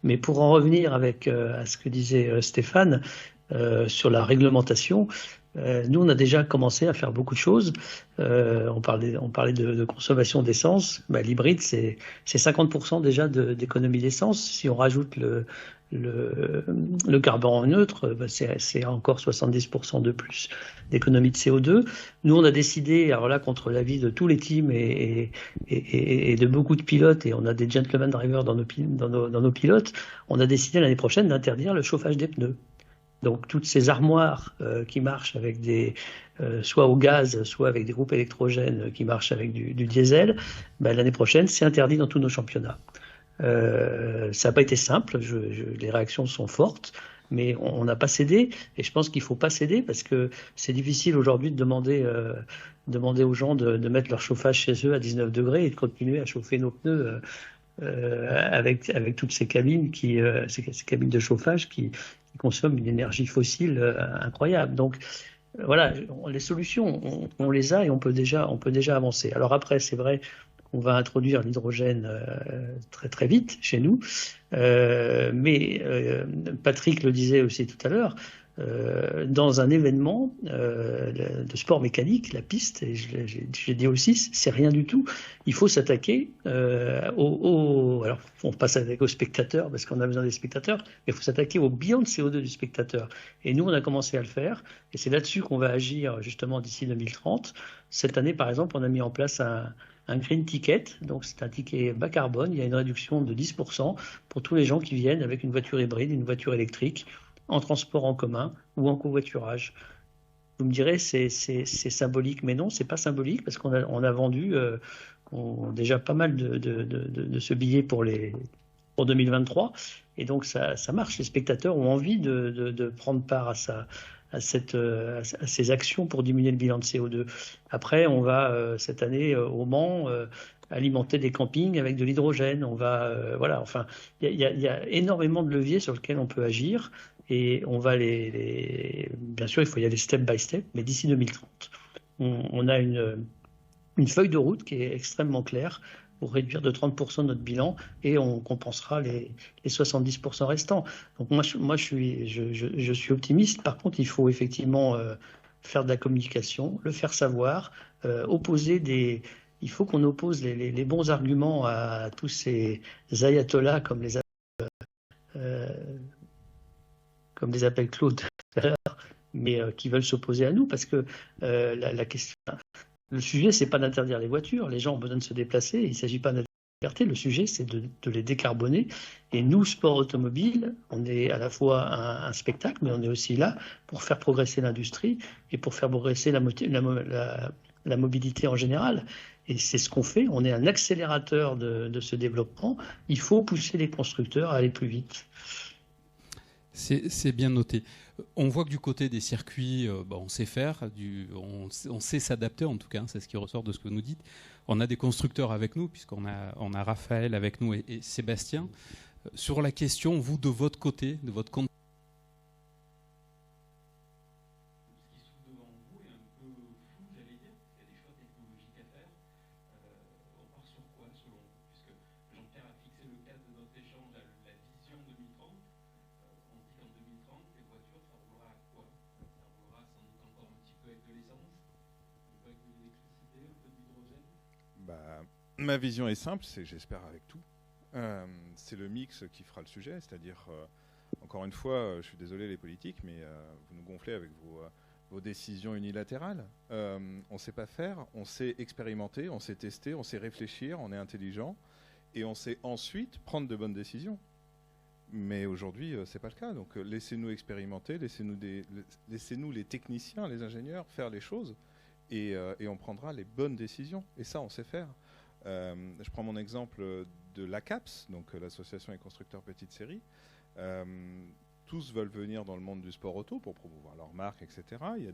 Mais pour en revenir à ce que disait Stéphane sur la réglementation, nous, on a déjà commencé à faire beaucoup de choses. On parlait de consommation d'essence. L'hybride, c'est 50% déjà d'économie d'essence. Si on rajoute le carburant neutre, c'est encore 70% de plus d'économie de CO2. Nous, on a décidé, alors là, contre l'avis de tous les teams et de beaucoup de pilotes, et on a des gentleman drivers dans nos pilotes, on a décidé l'année prochaine d'interdire le chauffage des pneus. Donc toutes ces armoires qui marchent avec soit au gaz, soit avec des groupes électrogènes qui marchent avec du diesel, l'année prochaine, c'est interdit dans tous nos championnats. Ça n'a pas été simple, les réactions sont fortes, mais on n'a pas cédé, et je pense qu'il ne faut pas céder parce que c'est difficile aujourd'hui de demander aux gens de mettre leur chauffage chez eux à 19 degrés et de continuer à chauffer nos pneus avec toutes ces cabines ces cabines de chauffage qui consomment une énergie fossile incroyable. Donc voilà, les solutions, on les a et on peut déjà avancer. Alors après, c'est vrai qu'on va introduire l'hydrogène très très vite chez nous, mais Patrick le disait aussi tout à l'heure, dans un événement de sport mécanique, la piste, et j'ai dit aussi, c'est rien du tout. Il faut s'attaquer alors on passe aux spectateurs parce qu'on a besoin des spectateurs, mais il faut s'attaquer au bilan de CO2 du spectateur. Et nous, on a commencé à le faire, et c'est là-dessus qu'on va agir justement d'ici 2030. Cette année, par exemple, on a mis en place un green ticket, donc c'est un ticket bas carbone. Il y a une réduction de 10% pour tous les gens qui viennent avec une voiture hybride, une voiture électrique, en transport en commun ou en covoiturage. Vous me direz, c'est symbolique, mais non, c'est pas symbolique parce qu'on a vendu déjà pas mal de ce billet pour 2023, et donc ça marche. Les spectateurs ont envie de prendre part à ces actions pour diminuer le bilan de CO2. Après, on va cette année au Mans alimenter des campings avec de l'hydrogène. On va il y a énormément de leviers sur lesquels on peut agir. Et on va bien sûr, il faut y aller step by step, mais d'ici 2030, on a une feuille de route qui est extrêmement claire pour réduire de 30% notre bilan, et on compensera les 70% restants. Donc moi je suis optimiste. Par contre, il faut effectivement faire de la communication, le faire savoir, il faut qu'on oppose les bons arguments à tous ces ayatollahs comme les appelle Claude, mais qui veulent s'opposer à nous, parce que la question, le sujet, c'est pas d'interdire les voitures. Les gens ont besoin de se déplacer. Il ne s'agit pas d'interdire la liberté. Le sujet, c'est de les décarboner. Et nous, sport automobile, on est à la fois un spectacle, mais on est aussi là pour faire progresser l'industrie et pour faire progresser la mobilité en général. Et c'est ce qu'on fait. On est un accélérateur de ce développement. Il faut pousser les constructeurs à aller plus vite. C'est bien noté. On voit que du côté des circuits, on sait faire, on sait s'adapter en tout cas, c'est ce qui ressort de ce que vous nous dites. On a des constructeurs avec nous, puisqu'on a Raphaël avec nous et Sébastien. Sur la question, vous, de votre côté, de votre compte, ma vision est simple, c'est j'espère avec tout. C'est le mix qui fera le sujet, c'est-à-dire, encore une fois, je suis désolé les politiques, mais vous nous gonflez avec vos décisions unilatérales. On ne sait pas faire, on sait expérimenter, on sait tester, on sait réfléchir, on est intelligent, et on sait ensuite prendre de bonnes décisions. Mais aujourd'hui, ce n'est pas le cas. Donc laissez-nous expérimenter, laissez-nous les techniciens, les ingénieurs faire les choses, et on prendra les bonnes décisions. Et ça, on sait faire. Je prends mon exemple de l'ACAPS, donc l'association des constructeurs petite série. Tous veulent venir dans le monde du sport auto pour promouvoir leur marque, etc. Il y a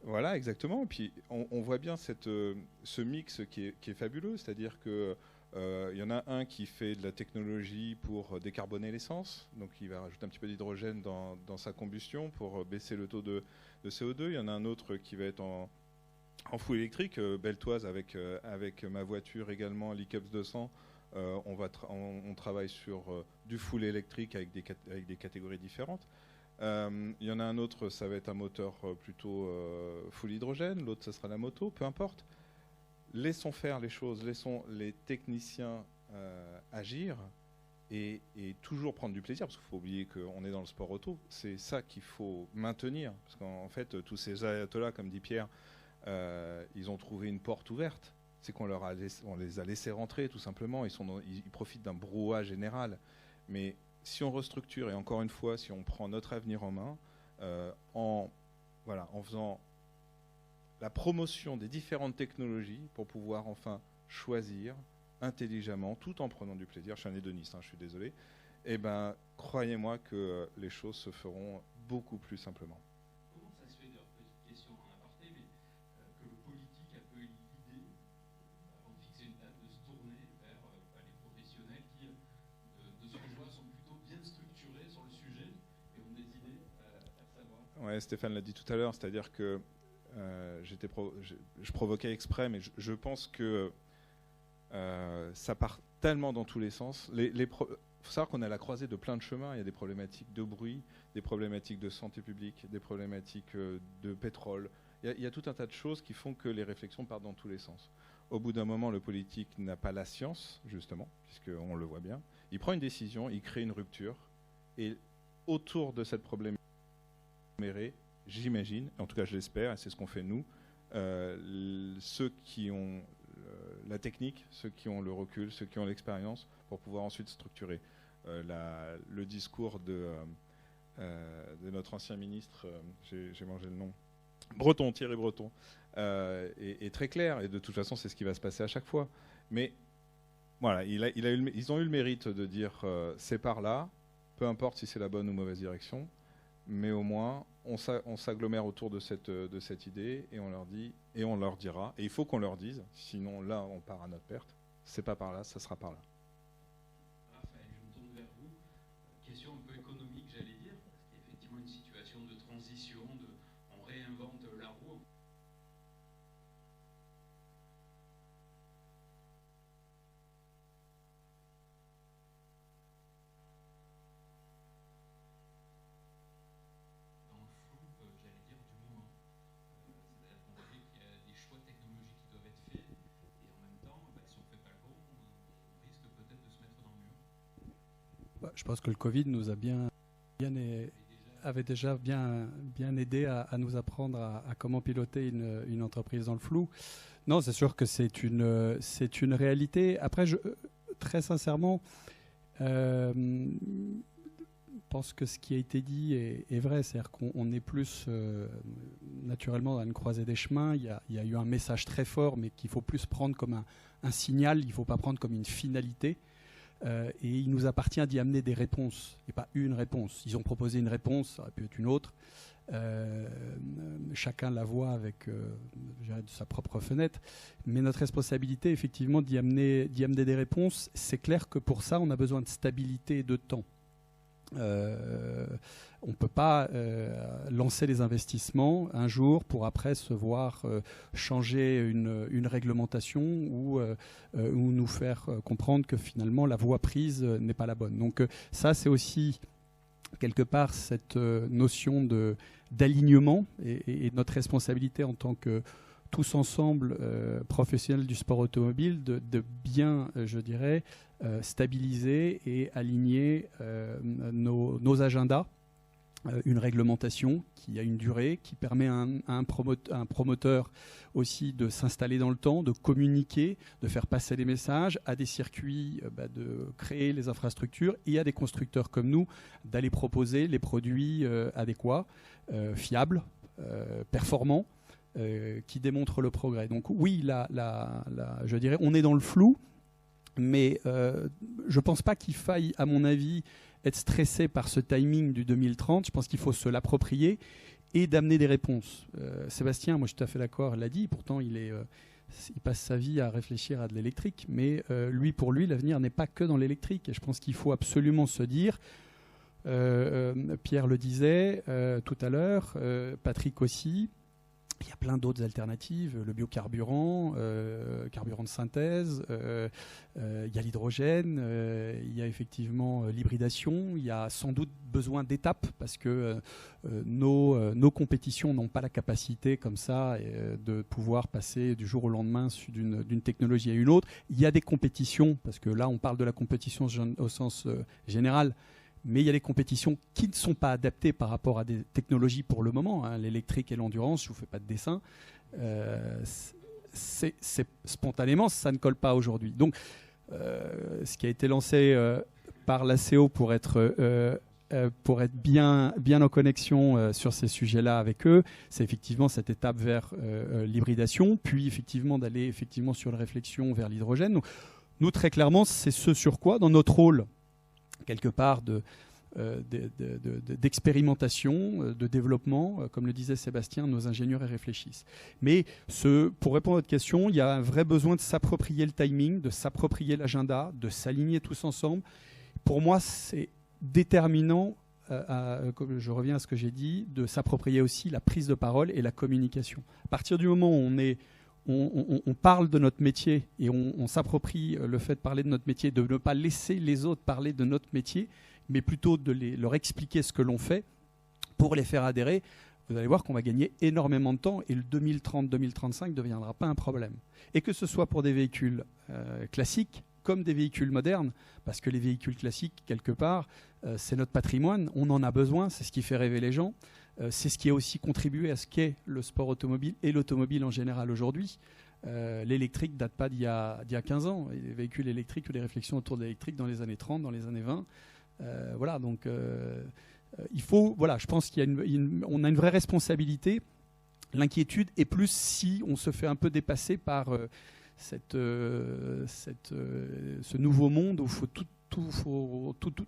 voilà, exactement. Et puis on voit bien ce mix qui est fabuleux, c'est-à-dire que il y en a un qui fait de la technologie pour décarboner l'essence, donc il va rajouter un petit peu d'hydrogène dans sa combustion pour baisser le taux de CO2. Il y en a un autre qui va être en full électrique, Beltoise avec ma voiture également, l'Icaps 200. On travaille sur du full électrique avec des catégories différentes. Il y en a un autre, ça va être un moteur plutôt full hydrogène, l'autre ça sera la moto, peu importe. Laissons faire les choses, laissons les techniciens agir et toujours prendre du plaisir, parce qu'il faut oublier qu'on est dans le sport auto. C'est ça qu'il faut maintenir, parce qu'en fait, tous ces ayatollahs, comme dit Pierre, ils ont trouvé une porte ouverte. C'est qu'on les a laissés rentrer, tout simplement. Ils profitent d'un brouhaha général. Mais si on restructure, et encore une fois, si on prend notre avenir en main, en faisant la promotion des différentes technologies pour pouvoir enfin choisir intelligemment, tout en prenant du plaisir. Je suis un hédoniste, je suis désolé. Eh bien, croyez-moi que les choses se feront beaucoup plus simplement. Comment ça se fait, d'ailleurs, petite question en aparté, mais que le politique a peu l'idée, avant de fixer une date, de se tourner vers les professionnels qui, de ce que je vois, sont plutôt bien structurés sur le sujet et ont des idées à faire savoir. Ouais, Stéphane l'a dit tout à l'heure, c'est-à-dire que je provoquais exprès, mais je pense que ça part tellement dans tous les sens. Il faut savoir qu'on est à la croisée de plein de chemins. Il y a des problématiques de bruit, des problématiques de santé publique, des problématiques de pétrole. Il y a tout un tas de choses qui font que les réflexions partent dans tous les sens. Au bout d'un moment, le politique n'a pas la science, justement, puisqu'on le voit bien. Il prend une décision, il crée une rupture, et autour de cette problématique, j'imagine, en tout cas je l'espère, et c'est ce qu'on fait nous, ceux qui ont la technique, ceux qui ont le recul, ceux qui ont l'expérience, pour pouvoir ensuite structurer. Le discours de notre ancien ministre, j'ai mangé le nom, Thierry Breton, est très clair, et de toute façon c'est ce qui va se passer à chaque fois. Mais voilà, ils ont eu le mérite de dire c'est par là, peu importe si c'est la bonne ou mauvaise direction, mais au moins on s'agglomère autour de cette idée et on leur dit et on leur dira, et il faut qu'on leur dise, sinon là on part à notre perte. C'est pas par là, ça sera par là. Raphaël, je me tourne vers vous. Question un peu économique, j'allais dire, parce qu'il y a effectivement une situation de transition, on réinvente la roue. Je pense que le Covid nous a avait déjà bien aidé à nous apprendre à comment piloter une entreprise dans le flou. Non, c'est sûr que c'est une réalité. Après, très sincèrement, je pense que ce qui a été dit est vrai. C'est-à-dire qu'on est plus naturellement dans une croisée des chemins. Il y a eu un message très fort, mais qu'il faut plus prendre comme un signal. Il ne faut pas prendre comme une finalité. et il nous appartient d'y amener des réponses, et pas une réponse. Ils ont proposé une réponse, ça aurait pu être une autre. Chacun la voit avec de sa propre fenêtre, mais notre responsabilité, effectivement, d'y amener des réponses. C'est clair que pour ça, on a besoin de stabilité et de temps. On ne peut pas lancer les investissements un jour pour après se voir changer une réglementation ou nous faire comprendre que finalement la voie prise n'est pas la bonne. Donc ça, c'est aussi quelque part cette notion d'alignement et notre responsabilité en tant que tous ensemble professionnels du sport automobile de bien, je dirais, stabiliser et aligner nos agendas. Une réglementation qui a une durée, qui permet à un promoteur aussi de s'installer dans le temps, de communiquer, de faire passer les messages, à des circuits de créer les infrastructures et à des constructeurs comme nous d'aller proposer les produits adéquats, fiables, performants, qui démontrent le progrès. Donc oui, je dirais, on est dans le flou, mais je ne pense pas qu'il faille, à mon avis, être stressé par ce timing du 2030. Je pense qu'il faut se l'approprier et d'amener des réponses. Sébastien, moi je suis tout à fait d'accord, l'a dit, pourtant il passe sa vie à réfléchir à de l'électrique, mais pour lui, l'avenir n'est pas que dans l'électrique. Et je pense qu'il faut absolument se dire, Pierre le disait tout à l'heure, Patrick aussi, il y a plein d'autres alternatives, le biocarburant, carburant de synthèse, il y a l'hydrogène, il y a effectivement l'hybridation, il y a sans doute besoin d'étapes parce que nos compétitions n'ont pas la capacité comme ça de pouvoir passer du jour au lendemain d'une technologie à une autre. Il y a des compétitions, parce que là on parle de la compétition au sens général, mais il y a des compétitions qui ne sont pas adaptées par rapport à des technologies pour le moment. L'électrique et l'endurance, je ne vous fais pas de dessin. Spontanément, ça ne colle pas aujourd'hui. Donc, ce qui a été lancé par l'ACO pour être bien en connexion sur ces sujets-là avec eux, c'est effectivement cette étape vers l'hybridation, puis effectivement d'aller effectivement sur la réflexion vers l'hydrogène. Donc, nous, très clairement, c'est ce sur quoi, dans notre rôle, quelque part d'expérimentation, de développement, comme le disait Sébastien, nos ingénieurs y réfléchissent. Mais pour répondre à votre question, il y a un vrai besoin de s'approprier le timing, de s'approprier l'agenda, de s'aligner tous ensemble. Pour moi, c'est déterminant, je reviens à ce que j'ai dit, de s'approprier aussi la prise de parole et la communication. À partir du moment où on parle de notre métier et on s'approprie le fait de parler de notre métier, de ne pas laisser les autres parler de notre métier, mais plutôt de leur expliquer ce que l'on fait pour les faire adhérer, vous allez voir qu'on va gagner énormément de temps et le 2030-2035 ne deviendra pas un problème. Et que ce soit pour des véhicules classiques comme des véhicules modernes, parce que les véhicules classiques, quelque part, c'est notre patrimoine, on en a besoin, c'est ce qui fait rêver les gens. C'est ce qui a aussi contribué à ce qu'est le sport automobile et l'automobile en général aujourd'hui. L'électrique ne date pas d'il y a 15 ans. Les véhicules électriques ou les réflexions autour de l'électrique dans les années 30, dans les années 20. Voilà, donc il faut, voilà, je pense qu'on a une vraie responsabilité. L'inquiétude est plus si on se fait un peu dépasser par ce nouveau monde où tout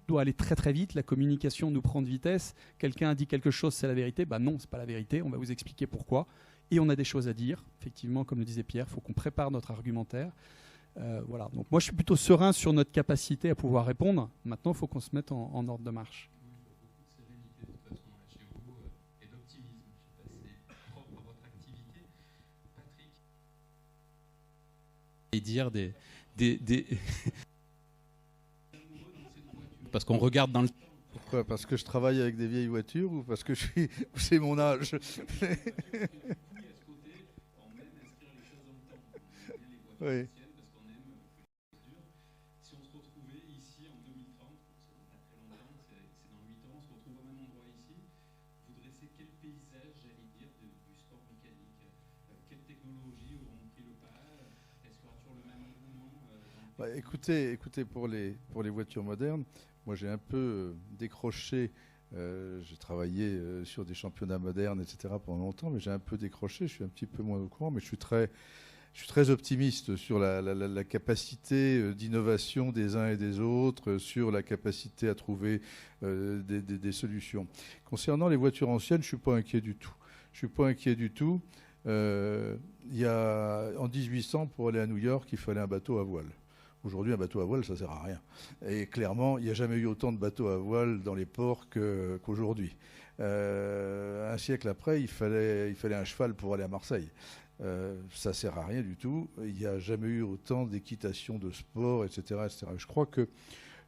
doit aller très très vite, la communication nous prend de vitesse, quelqu'un a dit quelque chose, c'est la vérité, non, c'est pas la vérité, on va vous expliquer pourquoi, et on a des choses à dire, effectivement, comme le disait Pierre, il faut qu'on prépare notre argumentaire. Voilà, donc moi je suis plutôt serein sur notre capacité à pouvoir répondre, maintenant il faut qu'on se mette en ordre de marche. Et dire parce qu'on regarde dans le... Pourquoi ? Parce que je travaille avec des vieilles voitures ou parce que c'est mon âge? Oui. Si on se retrouvait ici en 2030, c'est pas très longtemps, c'est dans 8 ans, on se retrouve au même endroit ici, vous dressez quel paysage, j'allais dire, du sport mécanique? Quelles technologies auront pris le pas? Est-ce qu'il y aura toujours le même engouement? Écoutez, pour les voitures modernes, moi j'ai un peu décroché, j'ai travaillé sur des championnats modernes, etc. pendant longtemps, mais j'ai un peu décroché, je suis un petit peu moins au courant, mais je suis très je suis très optimiste sur la capacité d'innovation des uns et des autres, sur la capacité à trouver des solutions. Concernant les voitures anciennes, je ne suis pas inquiet du tout. Je suis pas inquiet du tout. En 1800, pour aller à New York, il fallait un bateau à voile. Aujourd'hui, un bateau à voile, ça ne sert à rien. Et clairement, il n'y a jamais eu autant de bateaux à voile dans les ports qu'aujourd'hui. Un siècle après, il fallait un cheval pour aller à Marseille. Ça ne sert à rien du tout. Il n'y a jamais eu autant d'équitation, de sport, etc., etc. Je crois que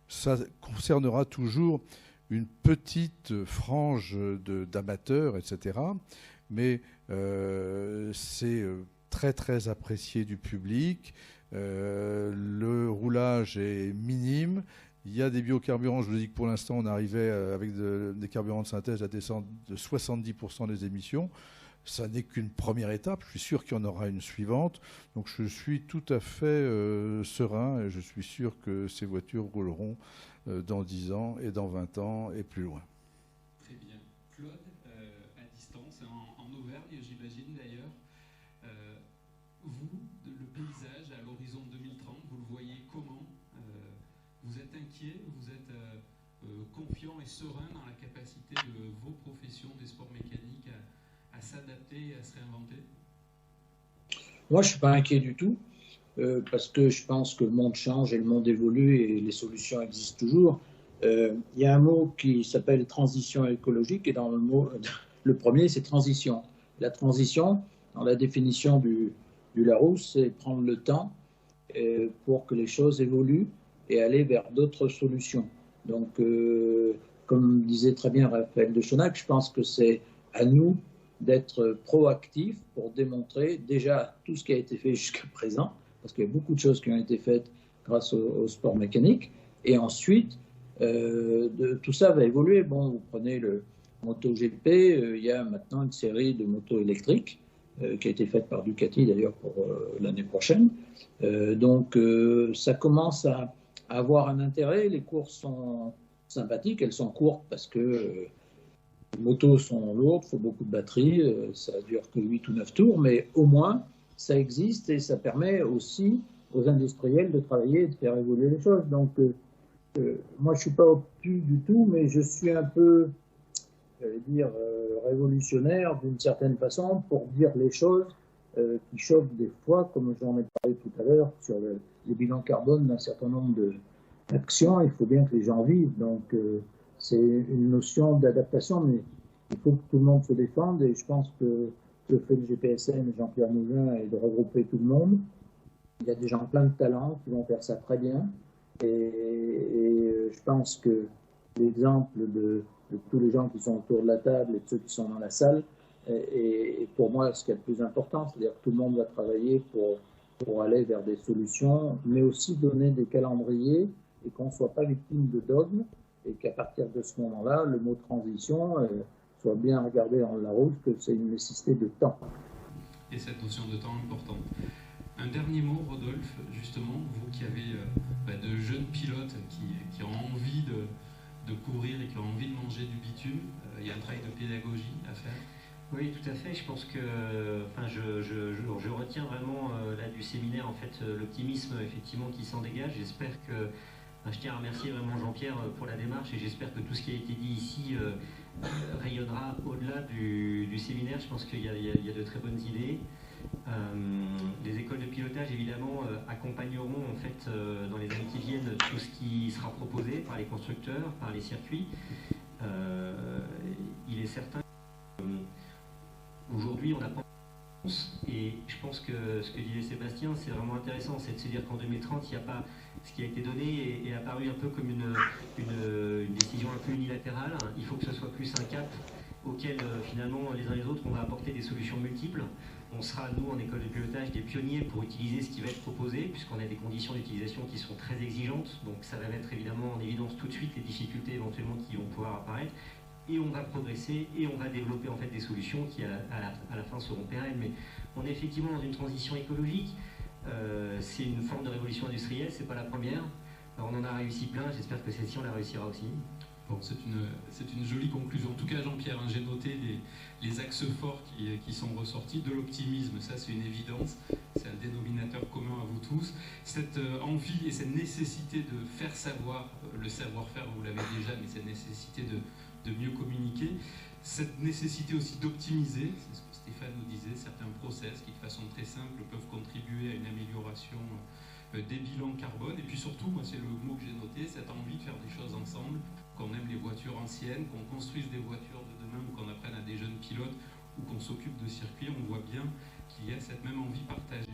ça concernera toujours une petite frange d'amateurs, etc. Mais c'est très très apprécié du public. Le roulage est minime. Il y a des biocarburants. Je vous dis que pour l'instant, on arrivait avec des carburants de synthèse à descendre de 70% des émissions. Ça n'est qu'une première étape. Je suis sûr qu'il y en aura une suivante. Donc je suis tout à fait serein et je suis sûr que ces voitures rouleront dans 10 ans et dans 20 ans et plus loin. Très bien. Claude, à distance, en Auvergne, j'imagine d'ailleurs. Vous, le paysage à l'horizon 2030, vous le voyez comment? Vous êtes inquiet? Vous êtes confiant et serein dans la capacité de vos professions des sports mécaniques à s'adapter et à se réinventer? Moi, je ne suis pas inquiet du tout, parce que je pense que le monde change et le monde évolue et les solutions existent toujours. Il y a un mot qui s'appelle transition écologique, et dans le mot, le premier, c'est transition. La transition, dans la définition du Larousse, c'est prendre le temps pour que les choses évoluent et aller vers d'autres solutions. Donc, comme disait très bien Raphaël de Chonac, je pense que c'est à nous d'être proactifs pour démontrer déjà tout ce qui a été fait jusqu'à présent, parce qu'il y a beaucoup de choses qui ont été faites grâce au sport mécanique, et ensuite, tout ça va évoluer. Bon, vous prenez le MotoGP, il y a maintenant une série de motos électriques qui a été faite par Ducati d'ailleurs pour l'année prochaine. Donc ça commence à avoir un intérêt. Les courses sont sympathiques, elles sont courtes parce que les motos sont lourdes, il faut beaucoup de batterie, ça dure que 8 ou 9 tours, mais au moins ça existe et ça permet aussi aux industriels de travailler et de faire évoluer les choses. Donc moi je ne suis pas obtus du tout, mais je suis un peu, j'allais dire, révolutionnaire d'une certaine façon pour dire les choses qui choquent des fois, comme j'en ai parlé tout à l'heure sur les bilans carbone d'un certain nombre d'actions. Il faut bien que les gens vivent, donc c'est une notion d'adaptation, mais il faut que tout le monde se défende, et je pense que ce que fait le GPSM et Jean-Pierre Moulin est de regrouper tout le monde. Il y a des gens plein de talents qui vont faire ça très bien, et je pense que l'exemple de tous les gens qui sont autour de la table et de ceux qui sont dans la salle est pour moi ce qui est le plus important, c'est-à-dire que tout le monde va travailler pour aller vers des solutions, mais aussi donner des calendriers et qu'on ne soit pas victime de dogmes, et qu'à partir de ce moment-là, le mot transition soit bien regardé dans la route, que c'est une nécessité de temps. Et cette notion de temps importante. Un dernier mot, Rodolphe, justement, vous qui avez de jeunes pilotes qui ont envie de courir et qui ont envie de manger du bitume, il y a un travail de pédagogie à faire. Oui, tout à fait. Je pense que, je retiens vraiment là du séminaire en fait l'optimisme effectivement qui s'en dégage. J'espère que, je tiens à remercier vraiment Jean-Pierre pour la démarche, et j'espère que tout ce qui a été dit ici rayonnera au-delà du séminaire. Je pense qu'il y a de très bonnes idées. Les écoles de pilotage évidemment accompagneront en fait dans les années qui viennent tout ce qui sera proposé par les constructeurs, par les circuits. Il est certain qu'aujourd'hui on n'a pas de réponse, et je pense que ce que disait Sébastien c'est vraiment intéressant, c'est de se dire qu'en 2030 il n'y a pas ce qui a été donné est apparu un peu comme une décision un peu unilatérale. Il faut que ce soit plus un cap auquel finalement les uns et les autres on va apporter des solutions multiples. On sera, nous, en école de pilotage, des pionniers pour utiliser ce qui va être proposé, puisqu'on a des conditions d'utilisation qui sont très exigeantes. Donc ça va mettre évidemment en évidence tout de suite les difficultés éventuellement qui vont pouvoir apparaître. Et on va progresser et on va développer en fait des solutions qui à la fin seront pérennes. Mais on est effectivement dans une transition écologique. C'est une forme de révolution industrielle, c'est pas la première. Alors on en a réussi plein, j'espère que celle-ci on la réussira aussi. Bon, c'est une jolie conclusion. En tout cas, Jean-Pierre, hein, j'ai noté les axes forts qui sont ressortis. De l'optimisme, ça c'est une évidence, c'est un dénominateur commun à vous tous. Cette envie et cette nécessité de faire savoir, le savoir-faire vous l'avez déjà, mais cette nécessité de mieux communiquer, cette nécessité aussi d'optimiser, c'est ce que Stéphane nous disait, certains process qui de façon très simple peuvent contribuer à une amélioration des bilans carbone. Et puis surtout, moi c'est le mot que j'ai noté, cette envie de faire des choses ensemble, qu'on aime les voitures anciennes, qu'on construise des voitures de demain ou qu'on apprenne à des jeunes pilotes ou qu'on s'occupe de circuits, on voit bien qu'il y a cette même envie partagée.